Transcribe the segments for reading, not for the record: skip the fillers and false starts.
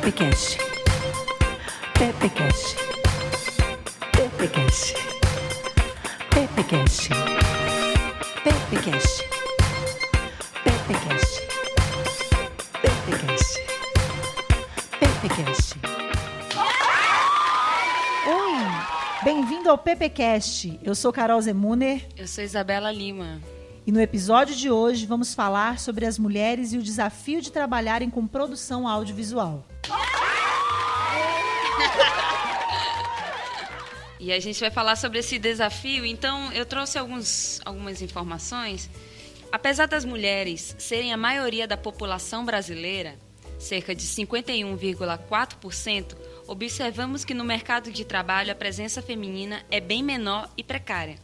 PPcast. PPcast. PPcast. PPcast. PPcast. PPcast. PPcast. PPcast. Oi, bem-vindo ao PPcast. Eu sou Carol Zemuner. Eu sou Isabela Lima. E no episódio de hoje vamos falar sobre as mulheres e o desafio de trabalharem com produção audiovisual. E a gente vai falar sobre esse desafio, então eu trouxe algumas informações. Apesar das mulheres serem a maioria da população brasileira, cerca de 51,4%, observamos que no mercado de trabalho a presença feminina é bem menor e precária.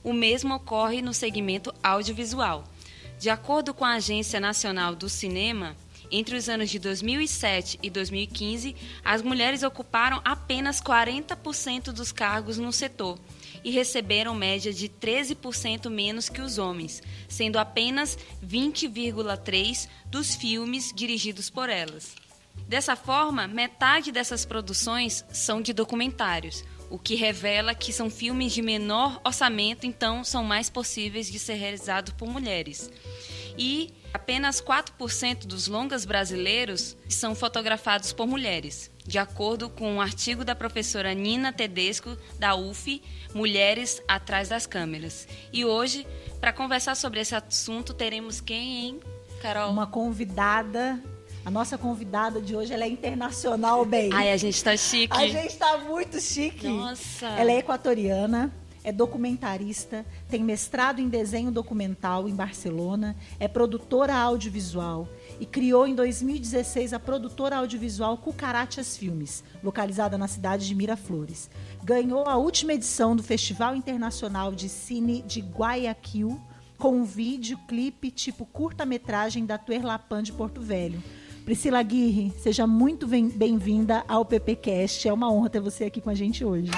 O mesmo ocorre no segmento audiovisual. De acordo com a Agência Nacional do Cinema, entre os anos de 2007 e 2015, as mulheres ocuparam apenas 40% dos cargos no setor e receberam média de 13% menos que os homens, sendo apenas 20,3% dos filmes dirigidos por elas. Dessa forma, metade dessas produções são de documentários, o que revela que são filmes de menor orçamento, então são mais possíveis de ser realizados por mulheres. E apenas 4% dos longas brasileiros são fotografados por mulheres, de acordo com um artigo da professora Nina Tedesco, da UF, Mulheres Atrás das Câmeras. E hoje, para conversar sobre esse assunto, teremos quem, hein, Carol? Uma convidada. A nossa convidada de hoje, ela é internacional, bem. Ai, a gente tá chique. A gente tá muito chique. Nossa. Ela é equatoriana, é documentarista, tem mestrado em desenho documental em Barcelona, é produtora audiovisual e criou em 2016 a produtora audiovisual Cucarachas Filmes, localizada na cidade de Miraflores. Ganhou a última edição do Festival Internacional de Cine de Guayaquil com um videoclipe tipo curta-metragem da Tuerlapan de Porto Velho. Priscila Aguirre, seja muito bem-vinda ao PPcast. É uma honra ter você aqui com a gente hoje.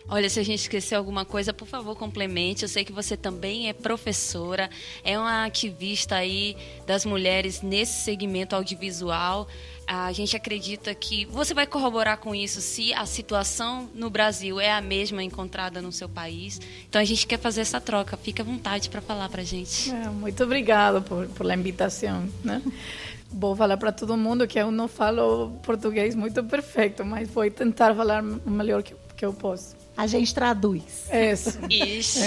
Olha, se a gente esqueceu alguma coisa, por favor, complemente. Eu sei que você também é professora, é uma ativista aí das mulheres nesse segmento audiovisual. A gente acredita que você vai corroborar com isso se a situação no Brasil é a mesma encontrada no seu país. Então a gente quer fazer essa troca. Fica à vontade para falar para a gente. Muito obrigada por a invitação, né? Vou falar para todo mundo que eu não falo português muito perfeito, mas vou tentar falar o melhor que eu posso. A gente traduz. Isso. Isso.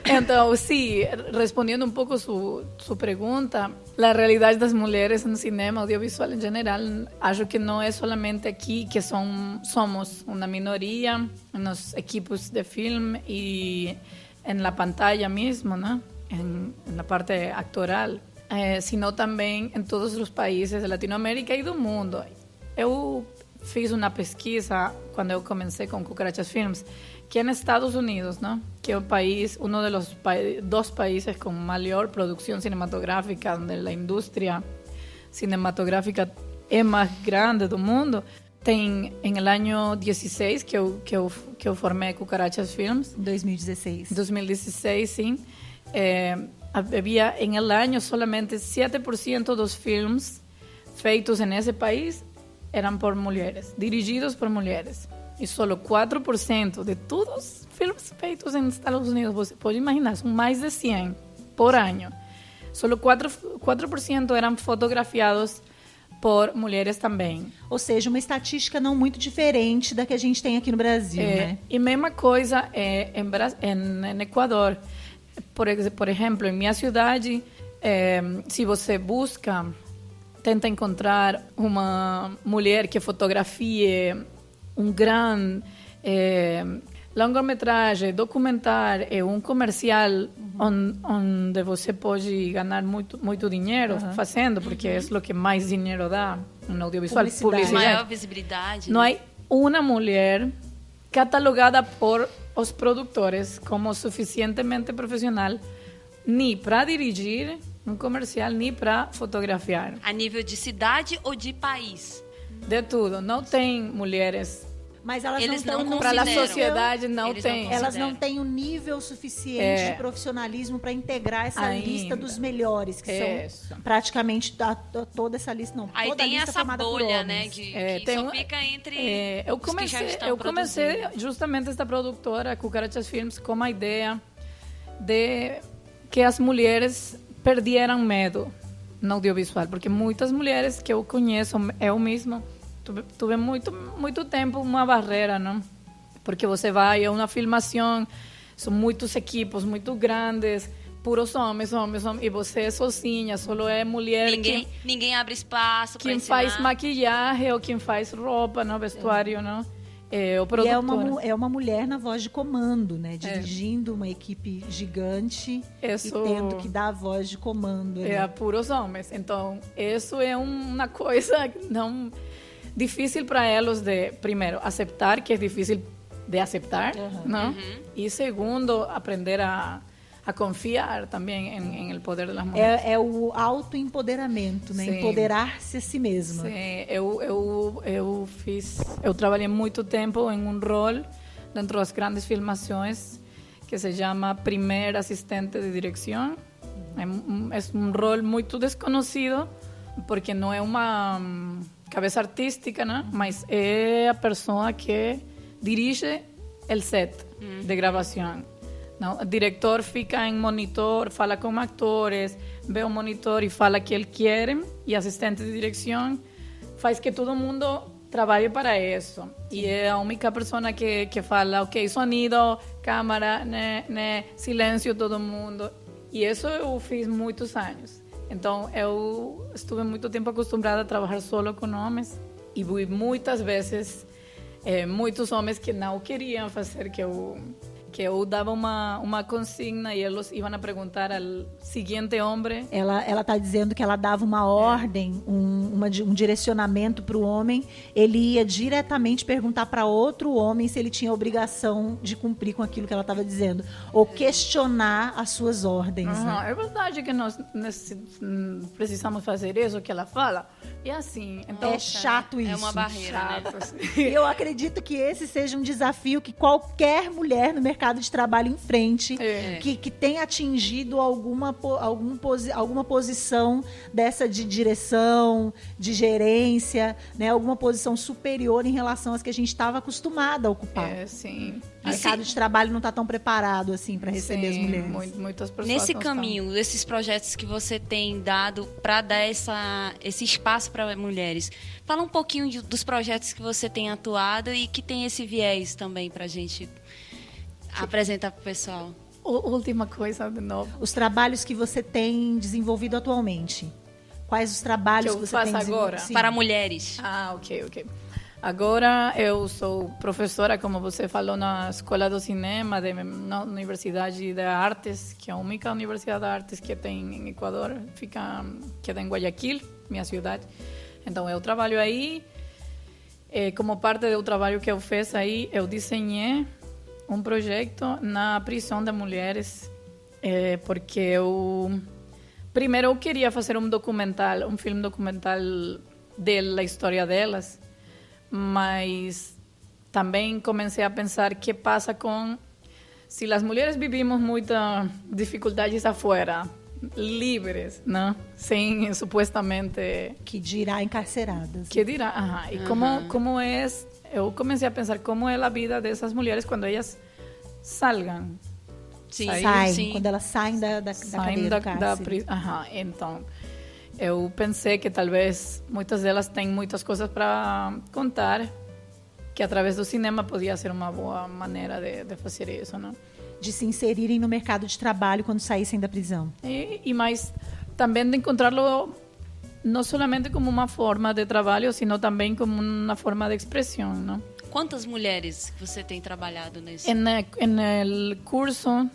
Então, sim, respondendo um pouco sua pergunta, a realidade das mulheres no cinema audiovisual em geral, acho que não é somente aqui que somos uma minoria nos equipos de filme e na pantalla mesmo, né? Na parte actoral, sino também em todos os países de Latinoamérica e do mundo. Eu fiz uma pesquisa quando eu comecei com Cucarachas Films, que é nos Estados Unidos, né? Que é o país, dos países com maior produção cinematográfica, onde a indústria cinematográfica é mais grande do mundo. Tem, em ano 16, que eu formei Cucarachas Films. 2016. 2016, sim. Havia, em el ano, solamente 7% dos filmes feitos nesse país eram por mulheres, dirigidos por mulheres. E só 4% de todos os filmes feitos nos Estados Unidos, você pode imaginar, são mais de 100 por ano. Só 4% eram fotografiados por mulheres também. Ou seja, uma estatística não muito diferente da que a gente tem aqui no Brasil, né? E mesma coisa em Equador. Por exemplo, em minha cidade, se você tenta encontrar uma mulher que fotografie um grande longa-metragem, documentário, um comercial onde você pode ganhar muito dinheiro fazendo, porque é o que mais dinheiro dá no audiovisual. Publicidade. Maior visibilidade. Não há uma mulher catalogada por os produtores como suficientemente profissional nem para dirigir um comercial, nem para fotografiar. A nível de cidade ou de país? De tudo. Não tem mulheres Mas elas Eles não não Para a consideram. sociedade não Eles tem. não Elas não consideram. têm o nível suficiente de profissionalismo para integrar essa Ainda. lista dos melhores, que Isso. são praticamente toda essa lista, não. Aí toda a tem lista essa formada por bolha, homens. né? Que tem só fica entre eu os que já estão eu comecei produzindo. justamente esta produtora, Cucarachas Films, com a ideia de que as mulheres perdieran medo no audiovisual, porque muitas mulheres que eu conheço, eu mesma, tuve muito tempo uma barreira, não? Porque você vai a uma filmação, são muitos equipos muito grandes, puros homens, e você sozinha, só é mulher Ninguém abre espaço para quem ensinar. faz maquiagem ou quem faz roupa, não, vestuário, não? O E produtor. é uma mulher na voz de comando, né? Dirigindo uma equipe gigante Isso. e tendo que dar a voz de comando. É né? a puros homens. Então, isso é uma coisa não difícil para eles de, primeiro, aceitar, que é difícil de aceitar, não? E segundo, aprender a confiar também em el poder das mulheres. É o autoempoderamento, né? Sim. Empoderar-se a si mesma. Sim, eu trabalhei muito tempo em um rol dentro das grandes filmações que se chama primeira assistente de direção. É um rol muito desconhecido porque não é uma cabeça artística, né? Mas é a pessoa que dirige o set de gravação. Não, o diretor fica em monitor, fala com atores, vê o monitor e fala o que ele quer, e assistente de direção faz que todo mundo trabalhe para isso. E é a única pessoa que fala, ok, sonido, câmera, né, silêncio, todo mundo. E isso eu fiz muitos anos. Então, eu estive muito tempo acostumada a trabalhar solo com homens e vi muitas vezes muitos homens que não queriam fazer que eu dava uma consigna e eles iam a perguntar ao seguinte homem. Ela está dizendo que ela dava uma ordem, um direcionamento para o homem. Ele ia diretamente perguntar para outro homem se ele tinha a obrigação de cumprir com aquilo que ela estava dizendo. Ou questionar as suas ordens. Né? É verdade que nós precisamos fazer isso que ela fala. E assim, então É chato isso. É uma barreira, né? chato, assim. Eu acredito que esse seja um desafio que qualquer mulher no mercado de trabalho enfrente, que tenha atingido alguma posição dessa de direção, de gerência, né? Alguma posição superior em relação às que a gente estava acostumada a ocupar. Sim. O mercado de trabalho não está tão preparado assim para receber as mulheres. Muitas pessoas Nesse não caminho, esses projetos que você tem dado para dar esse espaço para mulheres, fala um pouquinho dos projetos que você tem atuado e que tem esse viés também para a gente apresentar para o pessoal. Última coisa, de novo. Os trabalhos que você tem desenvolvido atualmente. Quais os trabalhos Que eu você faço tem desenvolvido? agora? Sim. Para mulheres. Ok. Agora eu sou professora, como você falou, na Escola do Cinema, na Universidade de Artes, que é a única universidade de artes que tem em Equador, queda em Guayaquil, minha cidade. Então eu trabalho aí. Como parte do trabalho que eu fiz aí, eu desenhei um projeto na prisão de mulheres, porque primeiro eu queria fazer um filme documental da história delas, mas também comecei a pensar que passa se as mulheres vivimos muitas dificuldades afuera, livres, não? Sem supostamente Que dirá encarceradas. que dirá, e como é. Eu comecei a pensar como é a vida dessas mulheres quando elas salgam. Sim, Saem, sim. quando elas saem da cadeia do cárcere. Então, eu pensei que talvez muitas delas têm muitas coisas para contar, que através do cinema podia ser uma boa maneira de fazer isso, não? De se inserirem no mercado de trabalho quando saíssem da prisão. E mais também de encontrá-lo não somente como uma forma de trabalho, sino também como uma forma de expressão, não? Quantas mulheres você tem trabalhado nesse? No curso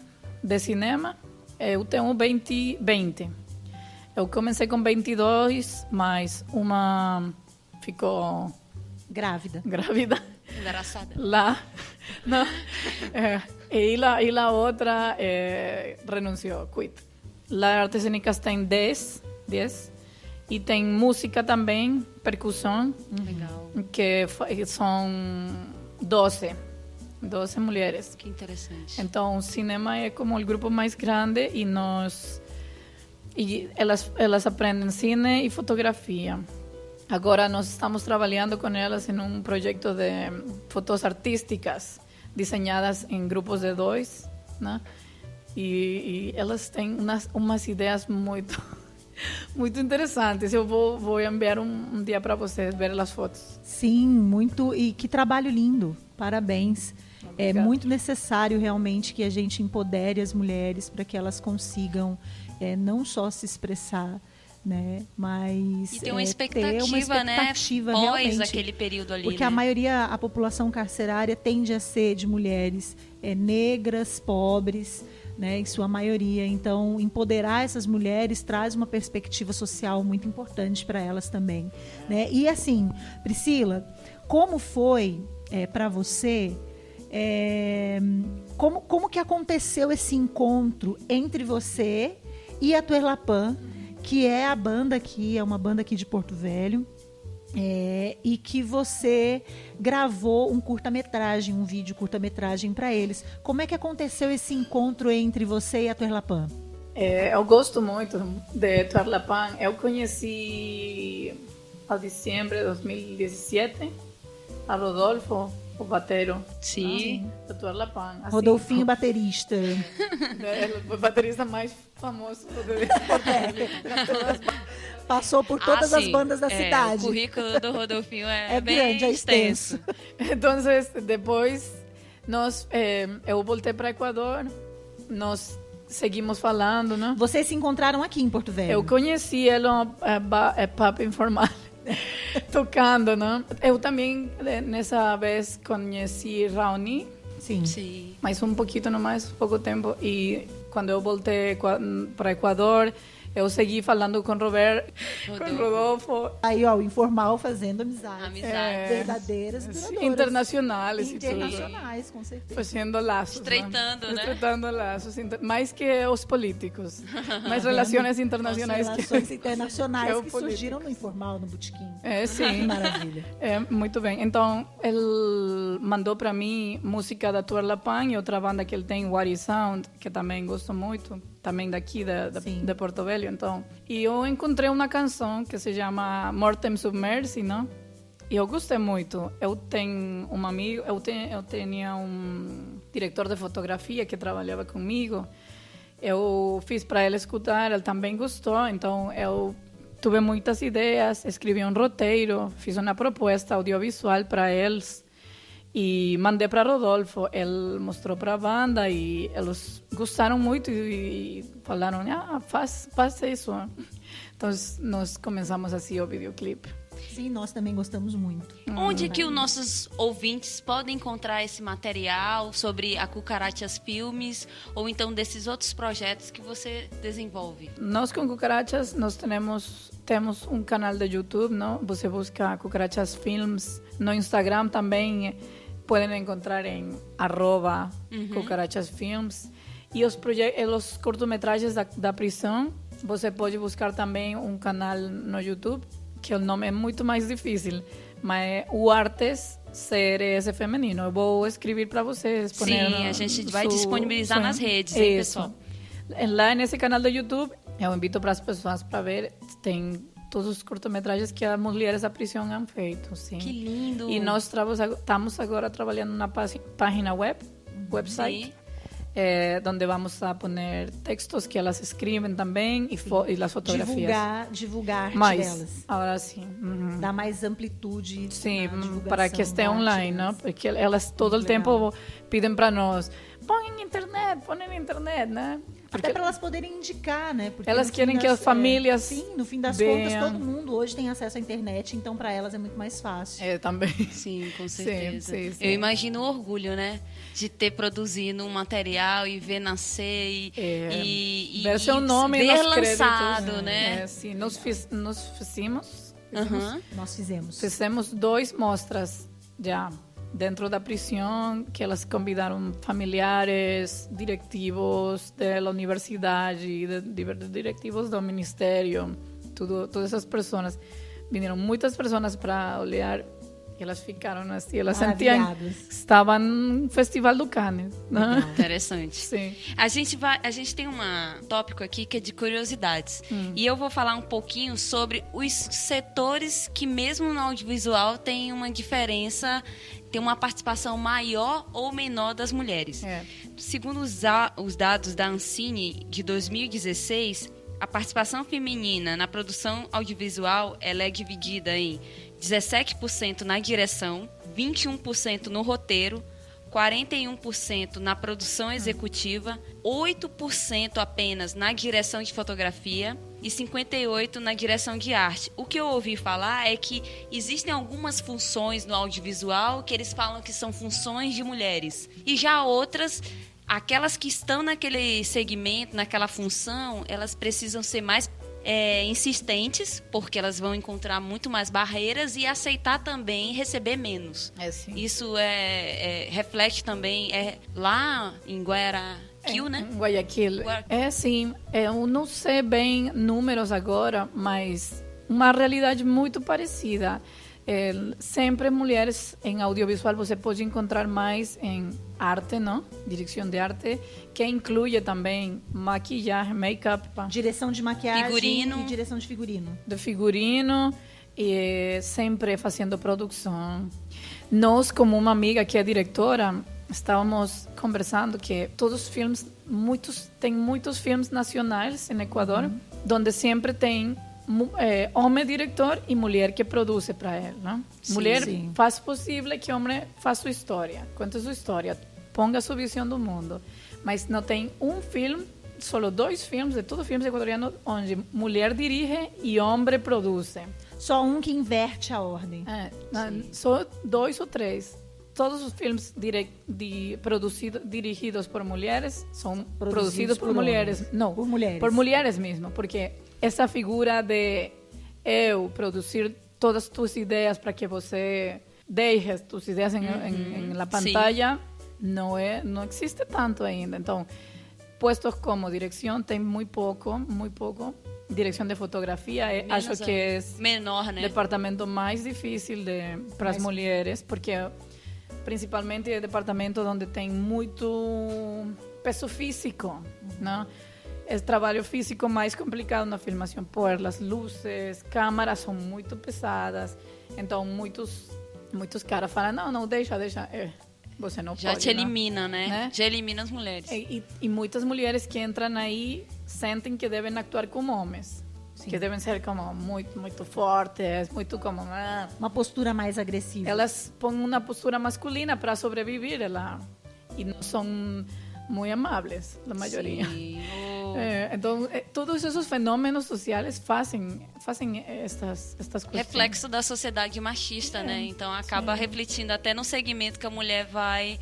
de cinema, eu tenho 20. Eu comecei com 22, mas uma ficou Grávida. grávida Engraçada. lá. Não. E a outra renunciou, quit. Lá Artes Cênicas tem 10. E tem música também, percussão, Legal. que são 12 mulheres. Que interessante. Então, o cinema é como o grupo mais grande e elas aprendem cine e fotografia. Agora nós estamos trabalhando com elas em um projeto de fotos artísticas desenhadas em grupos de 2, né? E elas têm umas ideias muito muito interessantes. Eu vou enviar um dia para vocês ver as fotos. Sim, muito. E que trabalho lindo. Parabéns. Obrigada. É muito necessário realmente que a gente empodere as mulheres para que elas consigam não só se expressar, né, mas e ter uma expectativa, né, pós realmente, aquele período ali. porque né? a população carcerária tende a ser de mulheres negras, pobres, né, em sua maioria. Então, empoderar essas mulheres traz uma perspectiva social muito importante para elas também, né? E assim, Priscila, como foi para você? Como que aconteceu esse encontro entre você e a Tuerlapan, que é a banda aqui, é uma banda aqui de Porto Velho, e que você gravou um curta-metragem, um vídeo curta-metragem para eles. Como é que aconteceu esse encontro entre você e a Tuerlapan? Eu gosto muito de Tuerlapan. Eu conheci em dezembro de 2017 a Rodolfo, o batero. Sim. Da Tuerlapan. Assim, Rodolfinho, baterista. O baterista mais famoso de Porto Velho. Passou por todas as sim. bandas da cidade. O currículo do Rodolfinho é bem grande, é extenso. Então, depois eu voltei para Equador, nós seguimos falando, né? Vocês se encontraram aqui em Porto Velho? Eu conheci ele no papo informal, tocando, né? Eu também, nessa vez, conheci Raoni. Sim. Mas um pouquinho, não mais, pouco tempo. E quando eu voltei para Equador, eu segui falando com Rodolfo. Aí, ó, o informal fazendo amizades. Amizades. Verdadeiras, duradouras. Internacionais. Internacionais, com certeza. Fazendo laços. Estreitando, né? Estreitando laços. Mais que os políticos. Mais relações internacionais. Relações internacionais que que político. surgiram no informal, no botequim. Sim. Que maravilha. Muito bem. Então, ele mandou para mim música da Tuerlapan e outra banda que ele tem, Wari Sound, que também gosto muito, também daqui de Porto Velho. Então, e eu encontrei uma canção que se chama Mortem Submersi, não? E eu gostei muito. Eu tenho um amigo, eu tinha um diretor de fotografia que trabalhava comigo. Eu fiz para ele escutar, ele também gostou. Então, eu tive muitas ideias, escrevi um roteiro, fiz uma proposta audiovisual para eles e mandei para Rodolfo. Ele mostrou para a banda e eles gostaram muito e falaram, faz isso. Então, nós começamos assim o videoclipe. Sim, nós também gostamos muito. Onde que os nossos ouvintes podem encontrar esse material sobre a Cucarachas Filmes ou então desses outros projetos que você desenvolve? Nós com Cucarachas, nós temos um canal de YouTube, não? Você busca Cucarachas Films. No Instagram também podem encontrar em @Cucarachas Films. E os cortometragens da prisão, você pode buscar também um canal no YouTube, que o nome é muito mais difícil, mas é o Artes CRS Feminino. Eu vou escrever para vocês. Sim, a gente vai disponibilizar nas redes, hein, pessoal? Lá nesse canal do YouTube, eu invito para as pessoas para ver, tem todos os cortometragens que as mulheres da prisão han feito. Sim. Que lindo! E nós estamos agora trabalhando na página website, onde vamos a poner textos que elas escrevem também e as fotografias. Divulgar a arte mais, delas. Agora sim. Dar mais amplitude. Sim, na divulgação para que esteja da arte online, delas. não? Porque elas todo o tempo pedem para nós, põe na internet, né? Porque até para elas poderem indicar, né? Porque elas querem que as famílias sim, no fim das venham. contas, todo mundo hoje tem acesso à internet, então para elas é muito mais fácil. Também. Sim, com certeza. Sim. Eu imagino o orgulho, né? De ter produzido um material e ver nascer e ver seu nome ver nos lançado, créditos, né? Sim, nós fizemos. Nós fizemos. Fizemos 2 mostras já dentro da prisão, que elas convidaram familiares, directivos da universidade, directivos do ministério, todas essas pessoas. Vieram muitas pessoas para olhar E elas ficaram assim, elas sentiam que estavam no Festival do Cannes. Né? Interessante. Sim. A gente tem um tópico aqui que é de curiosidades. E eu vou falar um pouquinho sobre os setores que mesmo no audiovisual tem uma diferença, tem uma participação maior ou menor das mulheres. Segundo os dados da Ancine de 2016, a participação feminina na produção audiovisual ela é dividida em 17% na direção, 21% no roteiro, 41% na produção executiva, 8% apenas na direção de fotografia e 58% na direção de arte. O que eu ouvi falar é que existem algumas funções no audiovisual que eles falam que são funções de mulheres. E já outras, aquelas que estão naquele segmento, naquela função, elas precisam ser mais insistentes, porque elas vão encontrar muito mais barreiras e aceitar também receber menos. Isso reflete também lá em Guayaquil, né? Em Guayaquil. Sim, eu não sei bem números agora, mas uma realidade muito parecida. Sempre mulheres em audiovisual você pode encontrar mais em arte, não? Direção de arte, que inclui também maquiagem, make-up, direção de maquiagem figurino. E direção de figurino. De figurino e sempre fazendo produção. Nós, como uma amiga que é diretora, estávamos conversando que todos os filmes, tem muitos filmes nacionais em Equador, onde sempre tem homem diretor e mulher que produz para ele, né? Mulher faz possível que homem faça sua história, conte sua história, ponga sua visão do mundo, mas não tem um filme, só 2 filmes de todos os filmes equatorianos onde mulher dirige e homem produz. Só um que inverte a ordem. Só 2 ou 3. Todos os filmes dirigidos por mulheres são produzidos por mulheres. Homens. Não, por mulheres. Por mulheres mesmo, porque essa figura de eu produzir todas as tuas ideias para que você deixe tuas ideias na pantalla, não existe tanto ainda. Então, puestos como direção tem muito pouco. Direção de fotografia, acho que é menor, né? O departamento mais difícil para as mulheres, porque principalmente é departamento onde tem muito peso físico, né? É o trabalho físico mais complicado na filmação, por as luzes, câmeras são muito pesadas, então muitos caras falam, não, deixa, você não já pode. Já te elimina, né? Já elimina as mulheres. E muitas mulheres que entram aí sentem que devem actuar como homens. Sim. Que devem ser como muito fortes, muito como... Uma postura mais agressiva. Elas põem uma postura masculina para sobreviver, e não são muito amáveis, a maioria. Então, todos esses fenômenos sociais fazem estas questões. Reflexo da sociedade machista, né? Então, acaba refletindo até no segmento que a mulher vai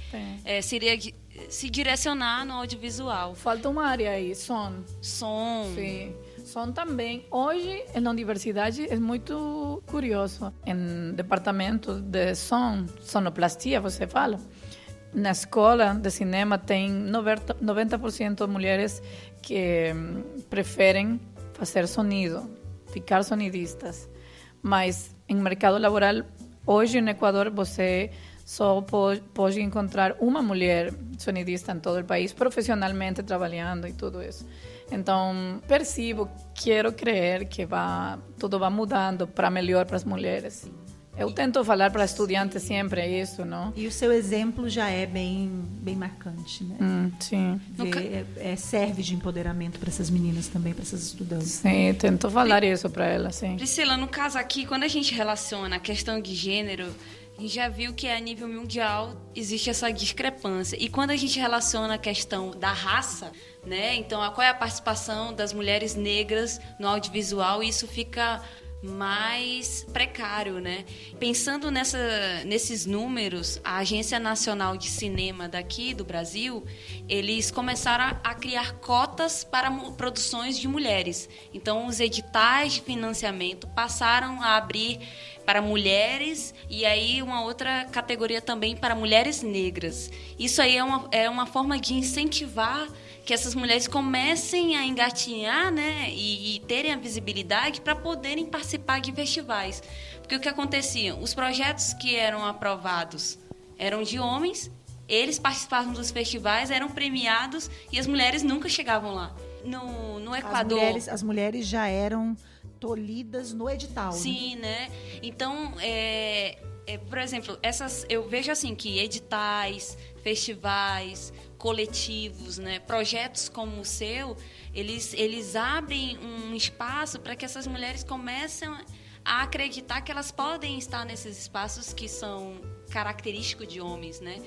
se direcionar no audiovisual. Falta uma área aí, som. Sim. Som também. Hoje, na universidade, é muito curioso. Em departamento de som, sonoplastia, você fala, na escola de cinema tem 90% de mulheres que preferem fazer sonido, ficar sonidistas. Mas em mercado laboral, hoje no Equador, você só pode encontrar uma mulher sonidista em todo o país, profissionalmente trabalhando e tudo isso. Então, quero crer que tudo vai mudando para melhor para as mulheres. Eu tento falar para estudantes sempre isso, não? E o seu exemplo já é bem marcante, né? Sim. Serve de empoderamento para essas meninas também, para essas estudantes. Sim, tento falar isso para elas, sim. Priscila, no caso aqui, quando a gente relaciona a questão de gênero, a gente já viu que a nível mundial existe essa discrepância. E quando a gente relaciona a questão da raça, né? Então, qual é a participação das mulheres negras no audiovisual? Isso fica mais precário, né? Pensando nesses números, a Agência Nacional de Cinema daqui do Brasil, eles começaram a criar cotas para produções de mulheres. Então, os editais de financiamento passaram a abrir para mulheres e aí uma outra categoria também para mulheres negras. Isso aí é uma forma de incentivar que essas mulheres comecem a engatinhar, né, e terem a visibilidade para poderem participar de festivais. Porque o que acontecia? Os projetos que eram aprovados eram de homens, eles participavam dos festivais, eram premiados e as mulheres nunca chegavam lá. No Equador... As mulheres já eram tolhidas no edital. Sim, né? Então, por exemplo, eu vejo assim que editais, festivais, coletivos, né, projetos como o seu, eles abrem um espaço para que essas mulheres comecem a acreditar que elas podem estar nesses espaços que são característicos de homens, né?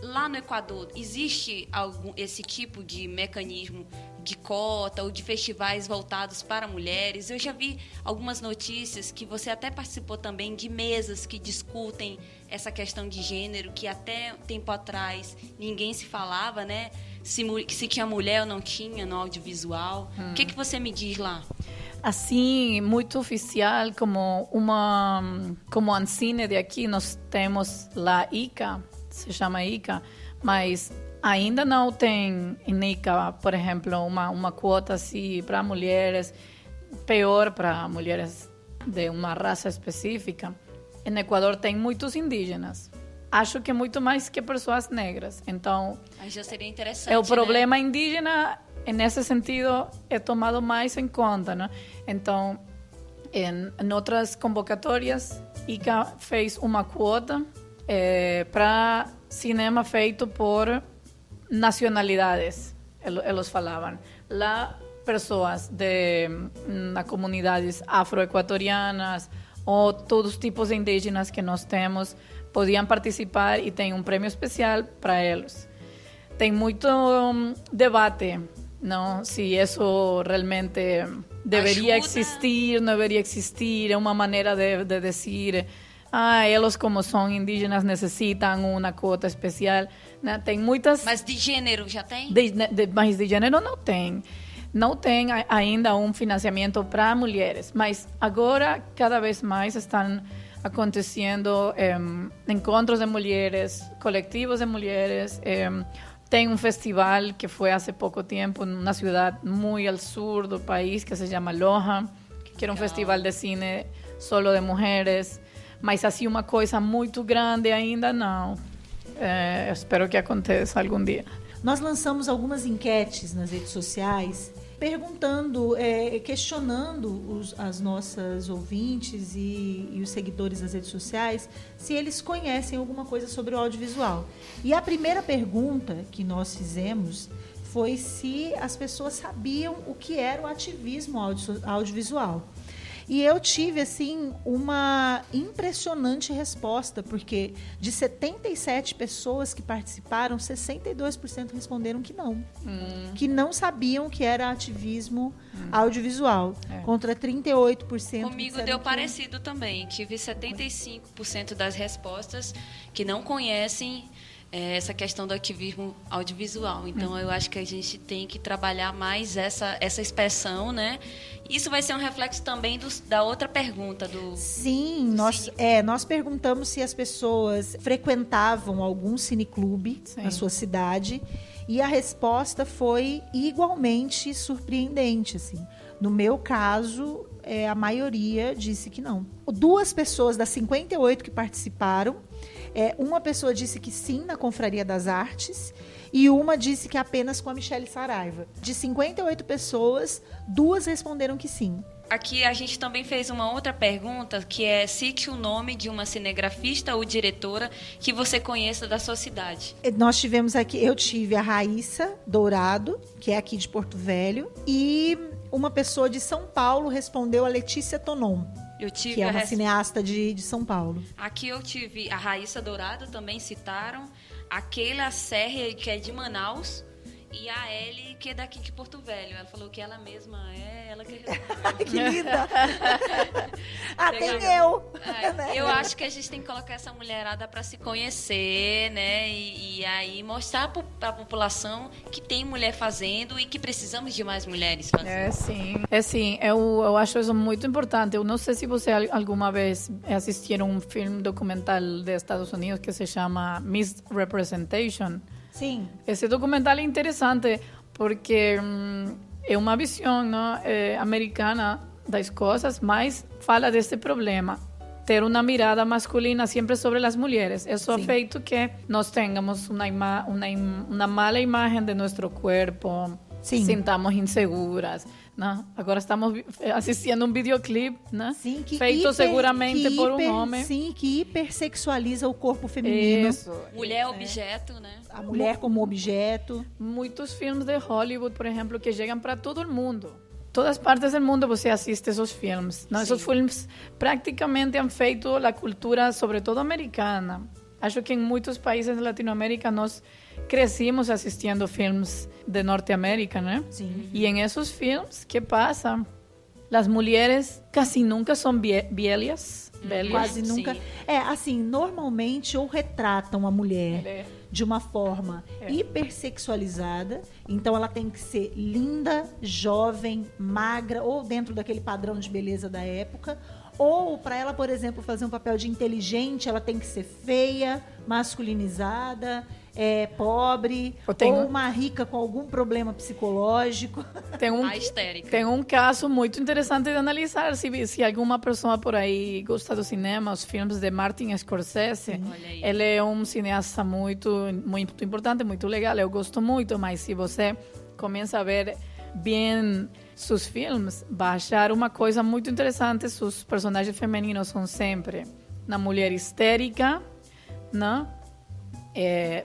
Lá no Equador, existe esse tipo de mecanismo de cota ou de festivais voltados para mulheres? Eu já vi algumas notícias que você até participou também de mesas que discutem essa questão de gênero, que até tempo atrás ninguém se falava, né? Se tinha mulher ou não tinha no audiovisual. O que você me diz lá? Assim, muito oficial, como Ancine de aqui, nós temos a ICA, se chama ICA, mas ainda não tem em ICA, por exemplo, uma quota assim para mulheres, pior para mulheres de uma raça específica. No Equador tem muitos indígenas. Acho que muito mais que pessoas negras. Então, aí já seria interessante, o problema né? indígena, nesse sentido, é tomado mais em conta, né? Então, em outras convocatórias, ICA fez uma quota para cinema feito por nacionalidades, eles falavam. Lá, pessoas de comunidades afroequatorianas ou todos os tipos de indígenas que nós temos podiam participar e tem um prêmio especial para eles. Tem muito debate, não? Se isso realmente deveria existir, não deveria existir. É uma maneira de dizer, eles como são indígenas necessitam uma cota especial. Né? Tem muitas... Mas de gênero já tem? Mas de gênero não tem. Não tem ainda um financiamento para mulheres, mas agora cada vez mais estão acontecendo encontros de mulheres, coletivos de mulheres. Tem um festival que foi há pouco tempo numa cidade muito ao sul do país que se chama Loja, que era um festival de cine solo de mulheres, mas assim uma coisa muito grande ainda não. Espero que aconteça algum dia. Nós lançamos algumas enquetes nas redes sociais perguntando, questionando as nossas ouvintes e os seguidores das redes sociais se eles conhecem alguma coisa sobre o audiovisual. E a primeira pergunta que nós fizemos foi se as pessoas sabiam o que era o ativismo audiovisual. E eu tive, assim, uma impressionante resposta, porque de 77 pessoas que participaram, 62% responderam que não. Que não sabiam o que era ativismo audiovisual, contra 38%. Comigo deu parecido também. Tive 75% das respostas que não conhecem essa questão do ativismo audiovisual. Então, eu acho que a gente tem que trabalhar mais essa expressão, né? Isso vai ser um reflexo também da outra pergunta. Sim, nós perguntamos se as pessoas frequentavam algum cineclube na sua cidade e a resposta foi igualmente surpreendente, assim. No meu caso, a maioria disse que não. 2 pessoas das 58 que participaram, uma pessoa disse que sim na Confraria das Artes e uma disse que apenas com a Michele Saraiva. De 58 pessoas, 2 responderam que sim. Aqui a gente também fez uma outra pergunta, que é: cite o nome de uma cinegrafista ou diretora que você conheça da sua cidade. Nós tivemos aqui, eu tive a Raíssa Dourado, que é aqui de Porto Velho, e uma pessoa de São Paulo respondeu, a Letícia Tonon, que é uma cineasta de São Paulo. Aqui eu tive a Raíssa Dourado, também citaram, a Keila Serra, que é de Manaus, e a Ellie, que é daqui de Porto Velho. Ela falou que ela mesma ela que Que linda! Tem eu! Eu acho que a gente tem que colocar essa mulherada para se conhecer, né? E aí mostrar para a população que tem mulher fazendo e que precisamos de mais mulheres fazendo. É sim. Eu acho isso muito importante. Eu não sei se você alguma vez assistiram um filme documental dos Estados Unidos que se chama Misrepresentation. Sim. Esse documental é interessante porque é uma visão, não, americana das coisas, mas fala desse problema. Ter uma mirada masculina sempre sobre as mulheres. Isso ha feito que nós tenhamos uma mala imagem de nosso corpo, sintamos inseguras. Não? Agora estamos assistindo um videoclipe, né? Sim, feito seguramente por um homem. Sim, que hipersexualiza o corpo feminino. Isso. Mulher objeto, né? A mulher como objeto. Muitos filmes de Hollywood, por exemplo, que chegam para todo o mundo. Todas partes do mundo você assiste esses filmes. Não? Esses filmes praticamente han feito a cultura, sobretudo americana. Acho que em muitos países da Latinoamérica nós crescimos assistindo filmes de Norteamérica, né? Sim. E em esses filmes, que passa? As mulheres quase nunca são velhas. Quase nunca. Sim. Assim, normalmente ou retratam a mulher de uma forma hipersexualizada, então ela tem que ser linda, jovem, magra, ou dentro daquele padrão de beleza da época, ou para ela, por exemplo, fazer um papel de inteligente, ela tem que ser feia, masculinizada, pobre, ou uma rica com algum problema psicológico. A histérica. Tem um caso muito interessante de analisar, se alguma pessoa por aí gosta do cinema, os filmes de Martin Scorsese. Ele é um cineasta muito importante, muito legal, eu gosto muito, mas se você começa a ver bem seus filmes, vai achar uma coisa muito interessante. Seus personagens femininos são sempre uma mulher histérica, não?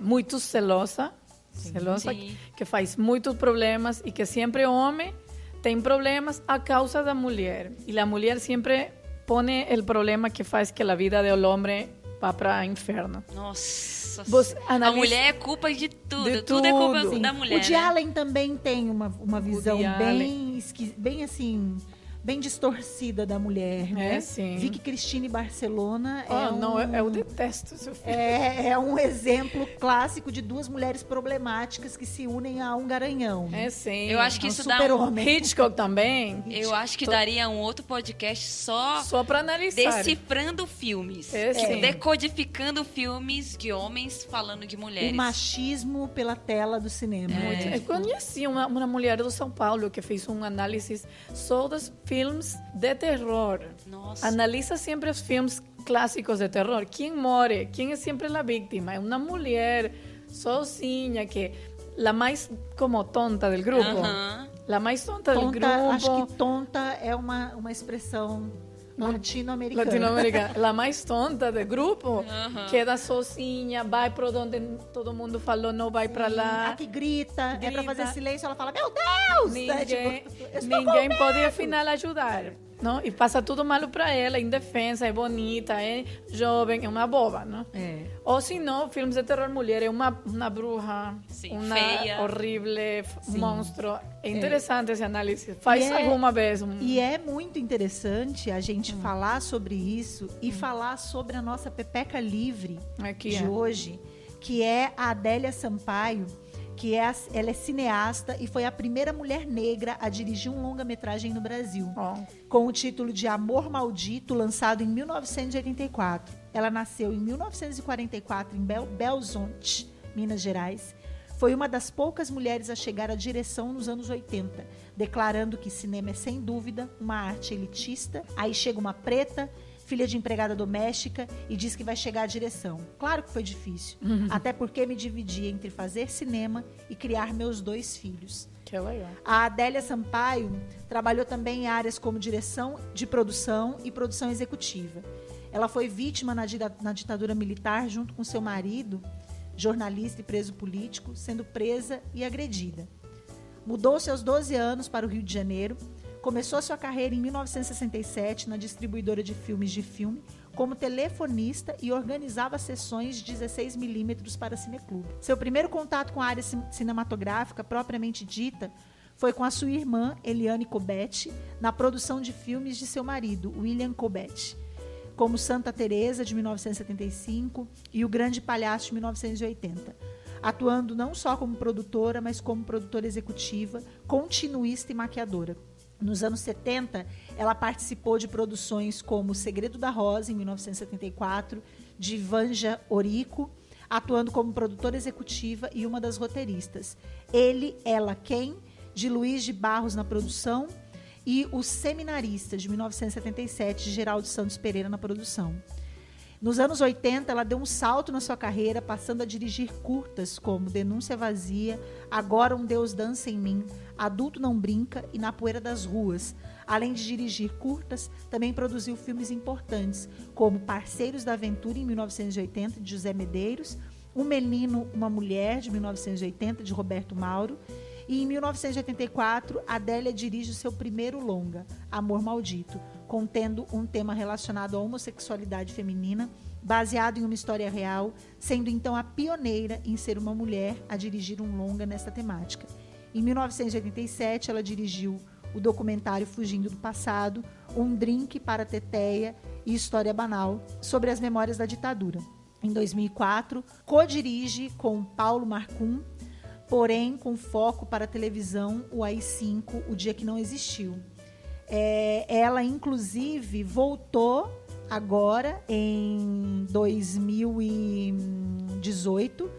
Muito celosa, que faz muitos problemas e que sempre o homem tem problemas a causa da mulher. E a mulher sempre põe o problema que faz que a vida do homem vá para o inferno. Nossa. A mulher é culpa de tudo. Tudo é culpa da mulher. O Woody Allen também tem uma visão bem assim, bem distorcida da mulher, né? Sim. Vicky Cristina Barcelona eu detesto esse filme. É um exemplo clássico de duas mulheres problemáticas que se unem a um garanhão. Sim. Eu acho que isso dá Hitchcock também. Eu acho que daria um outro podcast só para analisar. Decifrando filmes. Decodificando filmes de homens falando de mulheres. O machismo pela tela do cinema. Eu conheci uma mulher do São Paulo que fez um análise só dos filmes de terror. Nossa. Analisa sempre os filmes clássicos de terror. Quem morre? Quem é sempre a vítima? É uma mulher sozinha que a mais como tonta do grupo. A mais tonta do grupo. Acho que tonta é uma expressão latino-americana. A mais tonta do grupo queda sozinha, vai para onde todo mundo falou, não vai para lá. A que grita, é para fazer silêncio, ela fala, meu Deus! Ninguém pode afinal ajudar. Não? E passa tudo mal para ela, indefensa, é bonita, é jovem, é uma boba, não? Ou se não, filmes de terror, mulher é uma bruxa, uma feia, horrível, monstro. É interessante esse análise. Faz alguma vez. E é muito interessante a gente falar sobre isso e falar sobre a nossa Pepeca Livre de hoje, que é a Adélia Sampaio, que ela é cineasta e foi a primeira mulher negra a dirigir um longa-metragem no Brasil, com o título de Amor Maldito, lançado em 1984. Ela nasceu em 1944 em Belo Horizonte, Minas Gerais. Foi uma das poucas mulheres a chegar à direção nos anos 80, declarando que cinema é, sem dúvida, uma arte elitista. Aí chega uma preta, filha de empregada doméstica, e diz que vai chegar à direção. Claro que foi difícil, até porque me dividi entre fazer cinema e criar meus 2 filhos. Que legal. A Adélia Sampaio trabalhou também em áreas como direção de produção e produção executiva. Ela foi vítima na ditadura militar junto com seu marido, jornalista e preso político, sendo presa e agredida. Mudou-se aos 12 anos para o Rio de Janeiro. Começou sua carreira em 1967 na distribuidora de filmes de filme, como telefonista e organizava sessões de 16mm para Cineclube. Seu primeiro contato com a área cinematográfica, propriamente dita, foi com a sua irmã, Eliane Cobbett, na produção de filmes de seu marido, William Cobbett, como Santa Teresa, de 1975, e O Grande Palhaço, de 1980, atuando não só como produtora, mas como produtora executiva, continuista e maquiadora. Nos anos 70, ela participou de produções como O Segredo da Rosa, em 1974, de Vanja Orico, atuando como produtora executiva e uma das roteiristas. Ele, Ela, Quem, de Luiz de Barros na produção, e O Seminarista, de 1977, de Geraldo Santos Pereira na produção. Nos anos 80, ela deu um salto na sua carreira, passando a dirigir curtas como Denúncia Vazia, Agora um Deus Dança em Mim, Adulto Não Brinca e Na Poeira das Ruas. Além de dirigir curtas, também produziu filmes importantes, como Parceiros da Aventura, em 1980, de José Medeiros, Um Menino, Uma Mulher, de 1980, de Roberto Mauro, e em 1984, Adélia dirige o seu primeiro longa, Amor Maldito, contendo um tema relacionado à homossexualidade feminina, baseado em uma história real, sendo então a pioneira em ser uma mulher a dirigir um longa nesta temática. Em 1987, ela dirigiu o documentário Fugindo do Passado, Um Drink para Teteia e História Banal, sobre as memórias da ditadura. Em 2004, co-dirige com Paulo Marcum, porém com foco para a televisão, o AI-5, O Dia que Não Existiu. Ela, inclusive, voltou agora em 2018.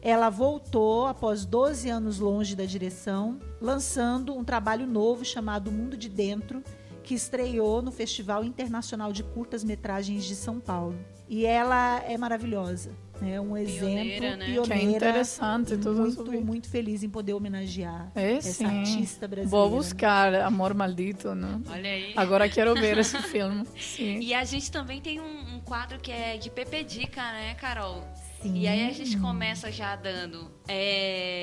Ela voltou após 12 anos longe da direção, lançando um trabalho novo chamado Mundo de Dentro, que estreou no Festival Internacional de Curtas-Metragens de São Paulo. E ela é maravilhosa. É um exemplo, né? pioneira, que interessante, muito feliz em poder homenagear essa sim. artista brasileira. Vou buscar Amor Maldito, né? Olha aí. Agora quero ver esse filme. Sim. E a gente também tem um quadro que é de Pepe Dica, né, Carol? Sim. E aí a gente começa já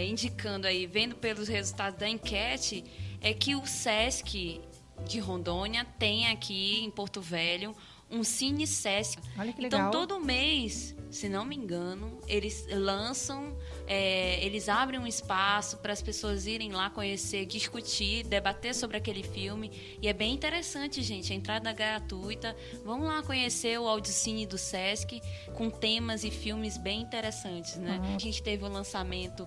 indicando aí, vendo pelos resultados da enquete, é que o Sesc de Rondônia tem aqui em Porto Velho um Cine Sesc. Olha que legal. Então, todo mês, se não me engano, eles lançam, eles abrem um espaço para as pessoas irem lá conhecer, discutir, debater sobre aquele filme. E é bem interessante, gente. A entrada é gratuita. Vamos lá conhecer o Audiocine do Sesc, com temas e filmes bem interessantes, né? A gente teve o lançamento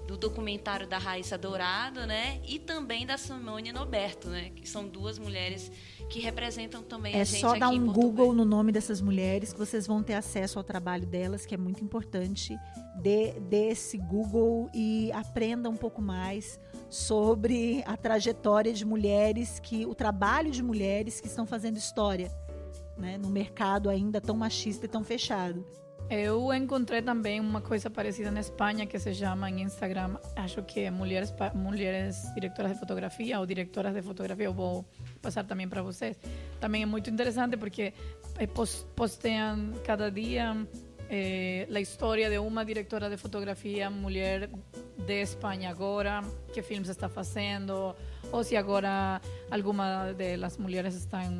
do documentário da Raíssa Dourado, né? E também da Simone Noberto, né? Que são duas mulheres que representam também a gente aqui em Porto Velho. É só dar um Google no nome dessas mulheres que vocês vão ter acesso ao trabalho delas, que é muito importante. Dê esse Google e aprenda um pouco mais sobre a trajetória de mulheres, o trabalho de mulheres que estão fazendo história, né? No mercado ainda tão machista e tão fechado. Eu encontrei também uma coisa parecida na Espanha que se chama em Instagram, acho que é mulheres diretoras de fotografia ou diretoras de fotografia, eu vou passar também para vocês. Também é muito interessante porque posteiam cada dia a história de uma diretora de fotografia mulher de Espanha agora, que filmes está fazendo, ou se agora alguma das mulheres está em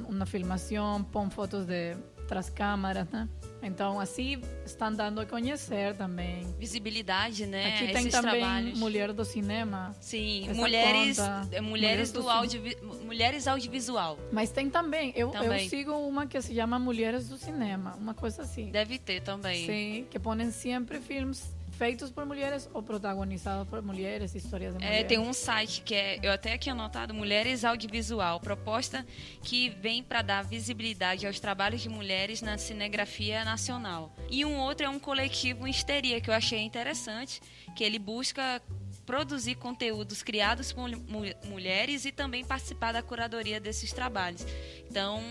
uma filmação, põe fotos de tras câmaras, né? Então, assim, estão dando a conhecer também. Visibilidade, né? Aqui tem esses também trabalhos. Mulher do Cinema. Sim, mulheres audiovisual. Mas tem também. Eu Também. sigo uma que se chama Mulheres do Cinema, uma coisa assim. Deve ter também. Sim, que põem sempre filmes feitos por mulheres ou protagonizados por mulheres, histórias de mulheres. Tem um site que eu até aqui anotado, Mulheres Audiovisual, proposta que vem para dar visibilidade aos trabalhos de mulheres na cinegrafia nacional. E um outro é um coletivo Histeria, que eu achei interessante, que ele busca produzir conteúdos criados por mulheres e também participar da curadoria desses trabalhos. Então,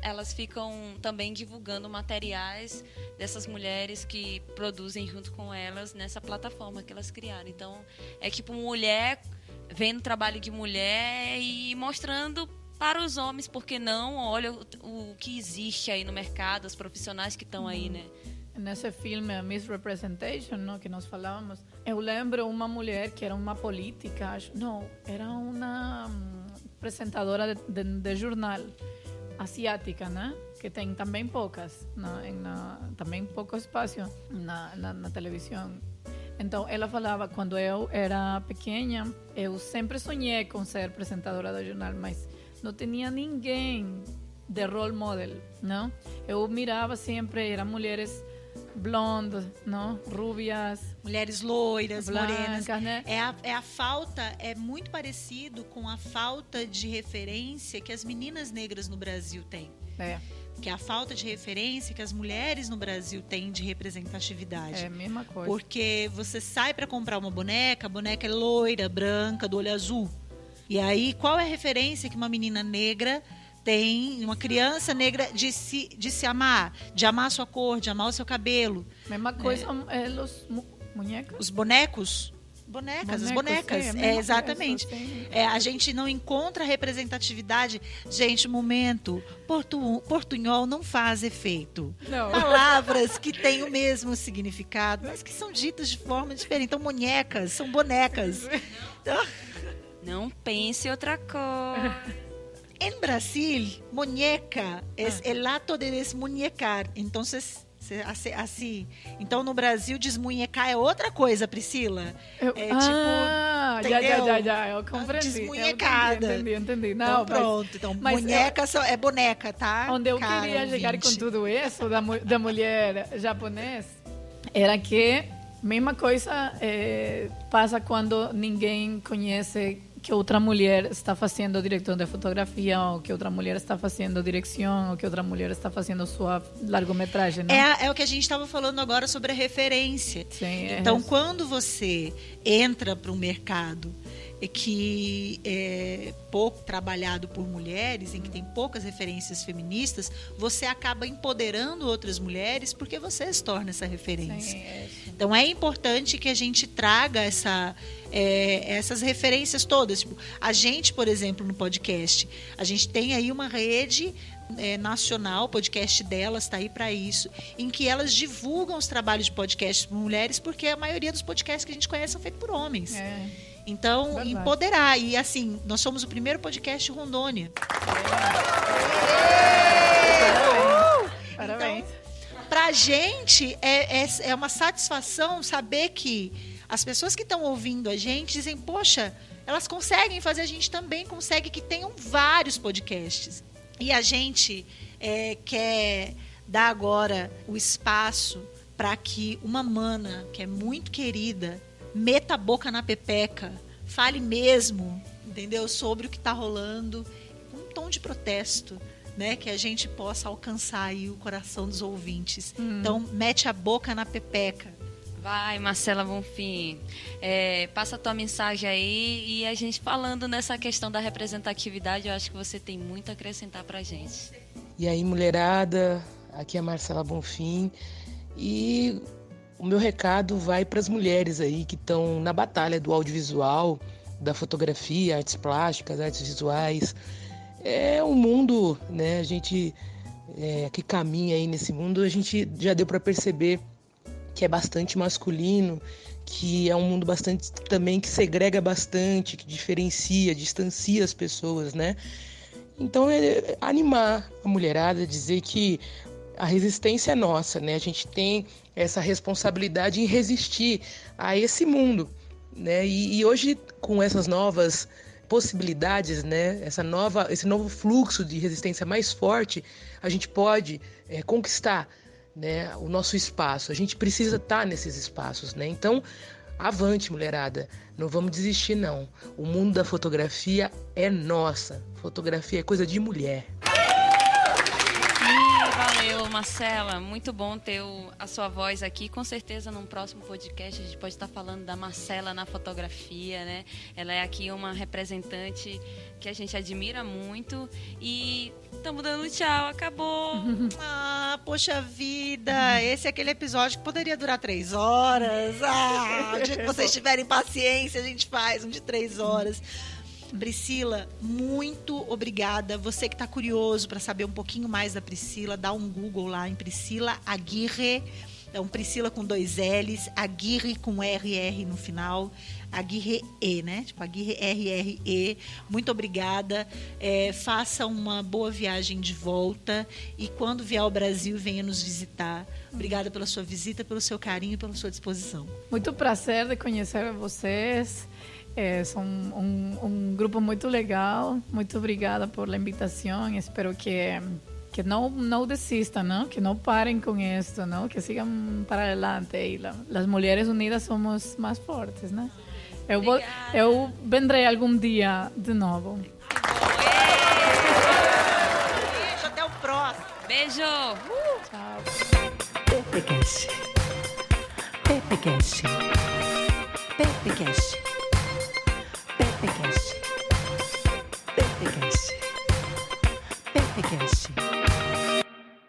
elas ficam também divulgando materiais dessas mulheres que produzem junto com elas nessa plataforma que elas criaram. Então, é tipo mulher vendo trabalho de mulher e mostrando para os homens, porque não, olha o que existe aí no mercado, os profissionais que estão aí, né? Nesse filme, a Misrepresentation, não, que nós falávamos, eu lembro uma mulher que era uma política, era uma apresentadora de jornal, asiática, né? Que tem também poucas, também pouco espaço na televisão. Então, ela falava, quando eu era pequena, eu sempre sonhei com ser apresentadora do jornal, mas não tinha ninguém de role model, não? Eu mirava sempre, eram mulheres blondas, não? Rubias. Mulheres loiras, blancas, morenas. né? É a falta, é muito parecido com a falta de referência que as meninas negras no Brasil têm. Que é a falta de referência que as mulheres no Brasil têm de representatividade. É a mesma coisa. Porque você sai para comprar uma boneca, a boneca é loira, branca, do olho azul. E aí, qual é a referência que uma menina negra tem, uma criança negra de se amar, de amar a sua cor, de amar o seu cabelo? Mesma coisa, os bonecos. Os bonecos? As bonecas. Exatamente. A gente não encontra representatividade. Gente, momento. Portunhol não faz efeito. Não. Palavras que têm o mesmo significado, mas que são ditas de forma diferente. Então, bonecas são bonecas. Então, não pense outra coisa. em Brasil, muñeca é el ato de desmuñecar. Então, assim. Então, no Brasil, desmunhecar é outra coisa, Priscila. Já, eu compreendi. Desmunhecada. Entendi. Não, então, pronto. Então, boneca é boneca, tá? Onde eu queria chegar com tudo isso da mulher japonesa era que mesma coisa passa quando ninguém conhece que outra mulher está fazendo direção de fotografia, ou que outra mulher está fazendo direção, ou que outra mulher está fazendo sua largometragem, né? É o que a gente estava falando agora sobre a referência. Sim, então, quando você entra para um mercado que é pouco trabalhado por mulheres, em que tem poucas referências feministas, você acaba empoderando outras mulheres porque você se torna essa referência. Sim, então, é importante que a gente traga essas referências todas. Tipo, a gente, por exemplo, no podcast, a gente tem aí uma rede nacional, o podcast delas está aí para isso, em que elas divulgam os trabalhos de podcast por mulheres, porque a maioria dos podcasts que a gente conhece são feitos por homens. Então, verdade. Empoderar. E assim, nós somos o primeiro podcast Rondônia. Parabéns. Então, pra gente, é uma satisfação saber que as pessoas que estão ouvindo a gente dizem, poxa, elas conseguem fazer, a gente também consegue, que tenham vários podcasts. E a gente quer dar agora o espaço para que uma mana, que é muito querida, meta a boca na pepeca, fale mesmo, entendeu? Sobre o que está rolando, com um tom de protesto, né? Que a gente possa alcançar aí o coração dos ouvintes. Então, mete a boca na pepeca. Vai, Marcela Bonfim, passa a tua mensagem aí, e a gente falando nessa questão da representatividade, eu acho que você tem muito a acrescentar pra gente. E aí, mulherada, aqui é a Marcela Bonfim, e o meu recado vai para as mulheres aí que estão na batalha do audiovisual, da fotografia, artes plásticas, artes visuais. É um mundo, né? A gente que caminha aí nesse mundo, a gente já deu para perceber que é bastante masculino, que é um mundo bastante também que segrega bastante, que diferencia, distancia as pessoas, né? Então animar a mulherada, dizer que a resistência é nossa, né? A gente tem essa responsabilidade em resistir a esse mundo, né? E hoje, com essas novas possibilidades, né? Esse novo fluxo de resistência mais forte, a gente pode conquistar, né, o nosso espaço. A gente precisa estar nesses espaços, né? Então, avante, mulherada. Não vamos desistir, não. O mundo da fotografia é nossa. Fotografia é coisa de mulher. Valeu, Marcela. Muito bom ter a sua voz aqui. Com certeza, num próximo podcast, a gente pode estar falando da Marcela na fotografia, né? Ela é aqui uma representante que a gente admira muito. E estamos dando tchau. Acabou. Poxa vida. Esse é aquele episódio que poderia durar 3 horas. O dia que vocês tiverem paciência, a gente faz um de 3 horas. Priscila, muito obrigada. Você que está curioso para saber um pouquinho mais da Priscila, dá um Google lá em Priscila Aguirre. Então, Priscila com 2 L's, Aguirre com RR no final, Aguirre E, né? Tipo, Aguirre RRE. Muito obrigada. Faça uma boa viagem de volta e quando vier ao Brasil, venha nos visitar. Obrigada pela sua visita, pelo seu carinho e pela sua disposição. Muito prazer de conhecer vocês. São um grupo muito legal. Muito obrigada por a invitação. Espero que não desistam, não? Que não parem com isso, não? Que sigam para adelante. E as mulheres unidas somos mais fortes, né? Eu vendrei algum dia de novo. Beijo, até o próximo. Beijo! Tchau. PPcast. PPcast. PPcast. PPcast. PPcast. PPcast.